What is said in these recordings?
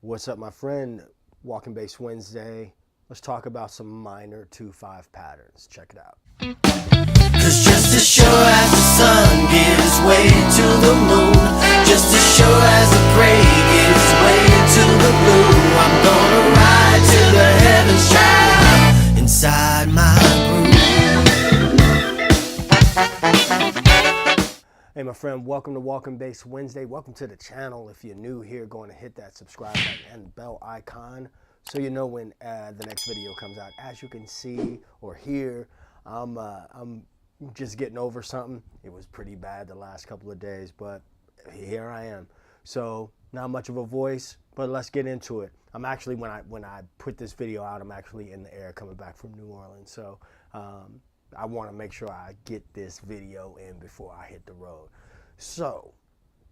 What's up, my friend? Walking Bass Wednesday. Let's talk about some minor 2/5 patterns. Check it out. Cause just as sure as the sun gives way to the moon, just as sure as the gray gives way to the blue, I'm gonna ride to the heavens child inside my groove. Hey, my friend, welcome to Walking Bass Wednesday. Welcome to the channel. If you're new here, go on and hit that subscribe button and bell icon so you know when the next video comes out. As you can see or hear, I'm just getting over something. It was pretty bad the last couple of days, but here I am. So not much of a voice, but let's get into it. I'm actually, when I put this video out, I'm actually in the air coming back from New Orleans. So I want to make sure I get this video in before I hit the road. So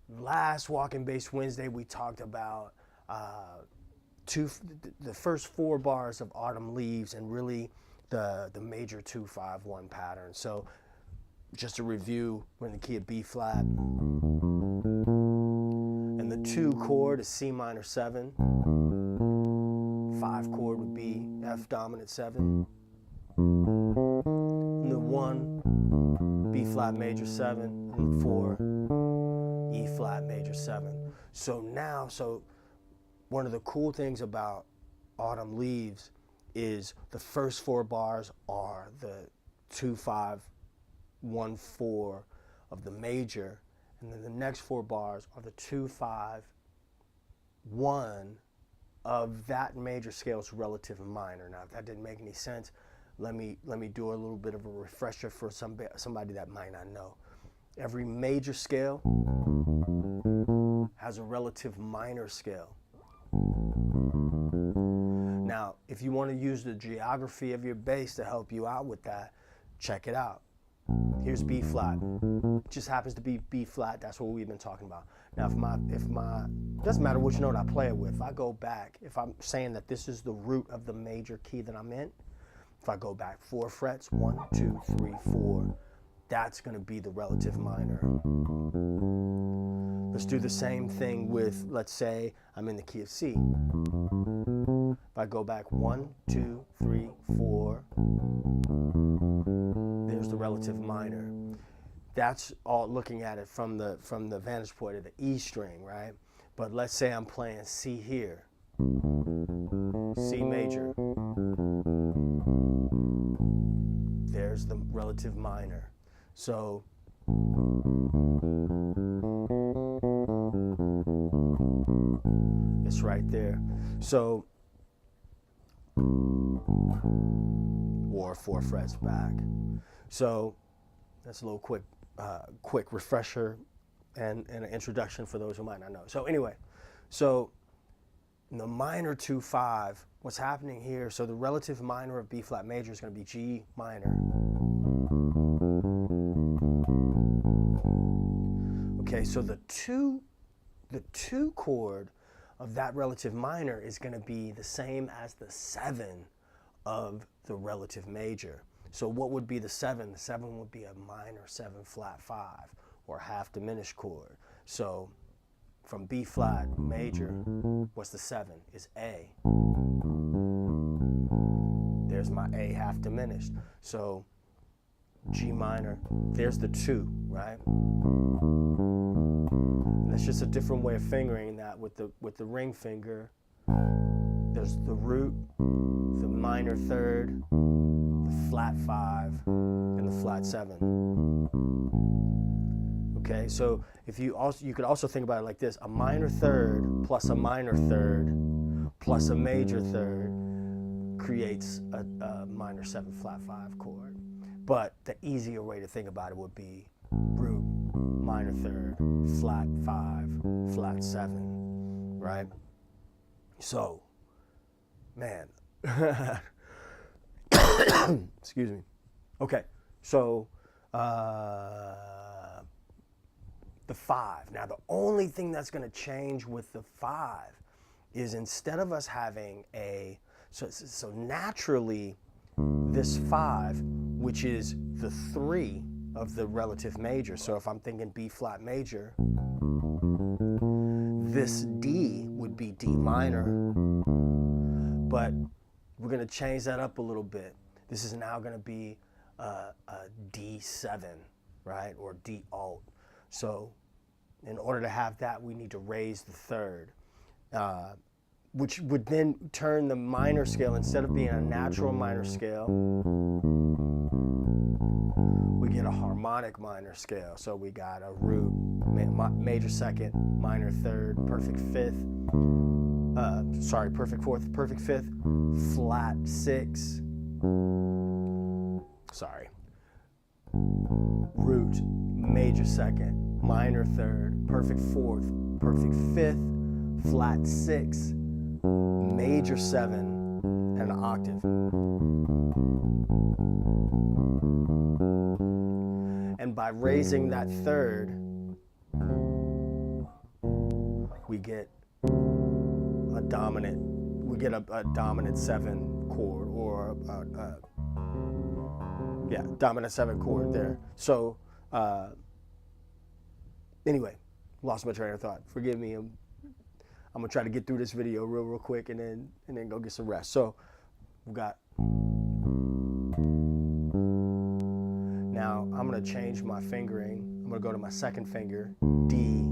last Walking Bass Wednesday, we talked about the first 4 bars of Autumn Leaves and really the major 2/5-1 pattern. So just to review, we're in the key of B flat, and the 2 chord is C minor 7, 5 chord would be F dominant 7, and the 1 B flat major 7, and 4 E flat major 7. So one of the cool things about Autumn Leaves is the first 4 bars are the 2/5-1-4 of the major, and then the next 4 bars are the 2/5-1 of that major scale's relative minor. Now, if that didn't make any sense, let me do a little bit of a refresher for somebody that might not know. Every major scale has a relative minor scale. Now, if you want to use the geography of your bass to help you out with that, check it out. Here's B flat. It just happens to be B flat. That's what we've been talking about. Now, if my doesn't matter which note I play it with. If I go back, if I'm saying that this is the root of the major key that I'm in, if I go back 4 frets, 1, 2, 3, 4, that's going to be the relative minor. Let's do the same thing with, let's say I'm in the key of C. If I go back 1, 2, 3, 4, there's the relative minor. That's all looking at it from the vantage point of the E string, right? But let's say I'm playing C here, C major. There's the relative minor. So it's right there. So, or 4 frets back. So that's a little quick refresher and an introduction for those who might not know. So anyway, so in the minor 2/5, what's happening here? So the relative minor of B flat major is going to be G minor. Okay, so the 2 chord of that relative minor is going to be the same as the 7 of the relative major. So what would be the 7? The 7 would be a minor 7 flat 5 or half diminished chord. So from B flat major, what's the 7? Is A. There's my A half diminished. So G minor, there's the 2, right? And that's just a different way of fingering that with the ring finger. There's the root, the minor 3rd, the flat 5, and the flat 7. Okay, so if you could also think about it like this: a minor 3rd plus a minor 3rd plus a major 3rd creates a minor 7 flat 5 chord. But the easier way to think about it would be root, minor 3rd, flat 5, flat 7, right? So, man, excuse me. Okay, so the 5. Now, the only thing that's going to change with the 5 is instead of us having so naturally this 5, which is the 3 of the relative major. So if I'm thinking B flat major, this D would be D minor, but we're gonna change that up a little bit. This is now gonna be a D7, right, or D alt. So in order to have that, we need to raise the third, which would then turn the minor scale, instead of being a natural minor scale, we get a harmonic minor scale. So we got a root, major second, minor third, perfect fifth, perfect fourth, perfect fifth, flat six, root, major second, minor third, perfect fourth, perfect fifth, flat six, major seven, and an octave. And by raising that third, we get a dominant, a dominant 7 chord, or dominant 7 chord there. So anyway, lost my train of thought. Forgive me. I'm gonna try to get through this video real quick and then go get some rest. So we've got, now I'm gonna change my fingering. I'm gonna go to my second finger, D.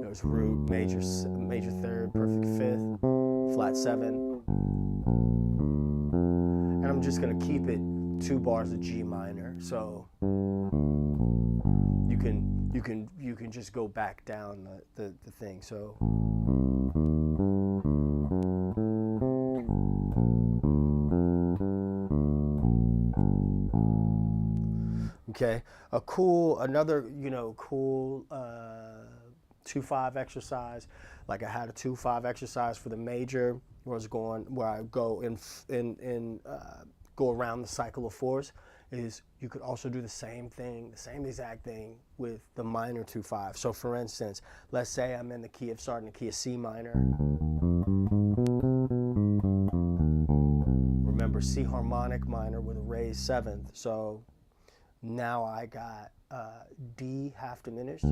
There's root, major third, perfect fifth, flat 7. And I'm just gonna keep it 2 bars of G minor. So you can just go back down the thing. So okay, another cool 2-5 exercise. Like I had a 2-5 exercise for the major, where I go go around the cycle of 4s. Is you could also do the same thing, the same exact thing with the minor 2-5. So for instance, let's say I'm in the key of starting the key of C minor. Remember, C harmonic minor with a raised 7th. So now I got D half diminished,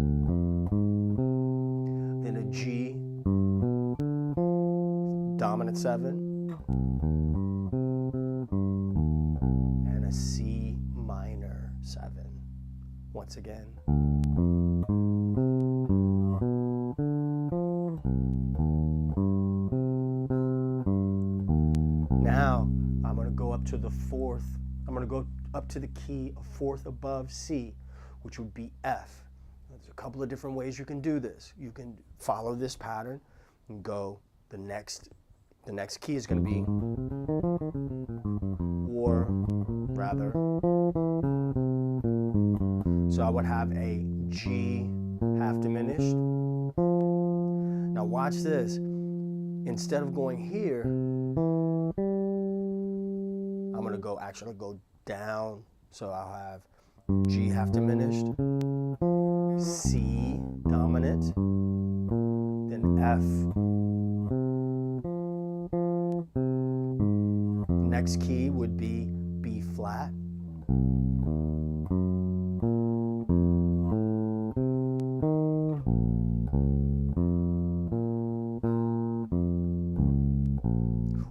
then a G dominant 7, and a C minor 7 once again. Now I'm going to go up to the 4th. I'm going to go up to the key of 4th above C, which would be F. There's a couple of different ways you can do this. You can follow this pattern and go the next key is going to be, or rather, so I would have a G half diminished. Now watch this. Instead of going here, I'm going to actually go down. So I'll have G half diminished, C dominant, then F. Next key would be B flat.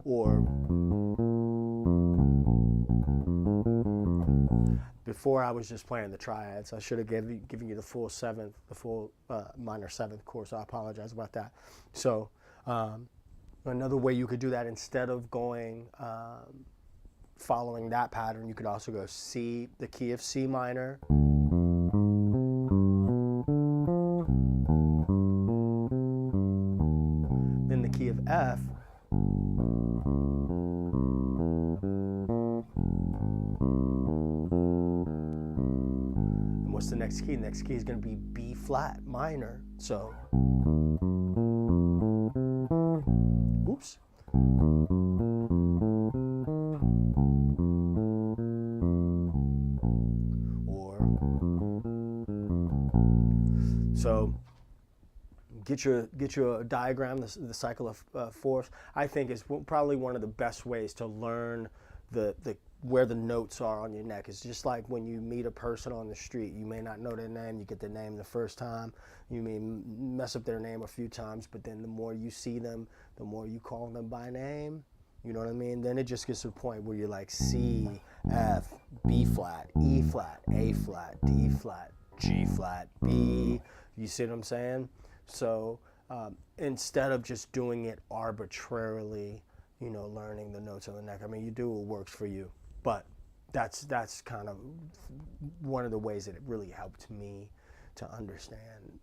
Or before I was just playing the triads. I should have given you the full 7th, the full minor 7th chord, so I apologize about that. So another way you could do that, instead of going following that pattern, you could also go C, the key of C minor, then the key of F, and what's the next key? The next key is going to be B flat minor. So oops. So get your diagram, the cycle of 4s. I think is probably one of the best ways to learn the where the notes are on your neck. It's just like when you meet a person on the street. You may not know their name. You get their name the first time. You may mess up their name a few times, but then the more you see them, the more you call them by name. You know what I mean? Then it just gets to the point where you're like C, F, B flat, E flat, A flat, D flat, G flat, B. You see what I'm saying? So instead of just doing it arbitrarily, you know, learning the notes on the neck. I mean, you do what works for you, but that's kind of one of the ways that it really helped me to understand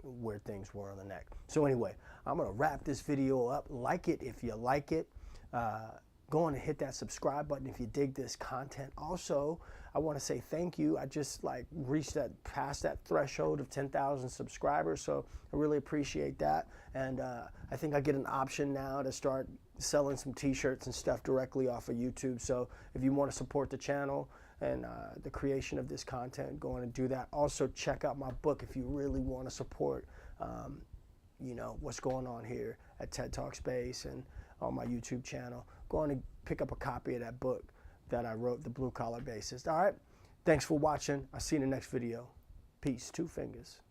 where things were on the neck. So anyway, I'm gonna wrap this video up. Like it if you like it. Go on and hit that subscribe button if you dig this content. Also, I want to say thank you. I just like reached past that threshold of 10,000 subscribers, so I really appreciate that. And I think I get an option now to start selling some t-shirts and stuff directly off of YouTube. So if you want to support the channel and the creation of this content, go on and do that. Also, check out my book if you really want to support you know, what's going on here at TED Talk Space and on my YouTube channel. Go on and pick up a copy of that book that I wrote, The Blue Collar Bassist. All right, thanks for watching. I'll see you in the next video. Peace, 2 fingers.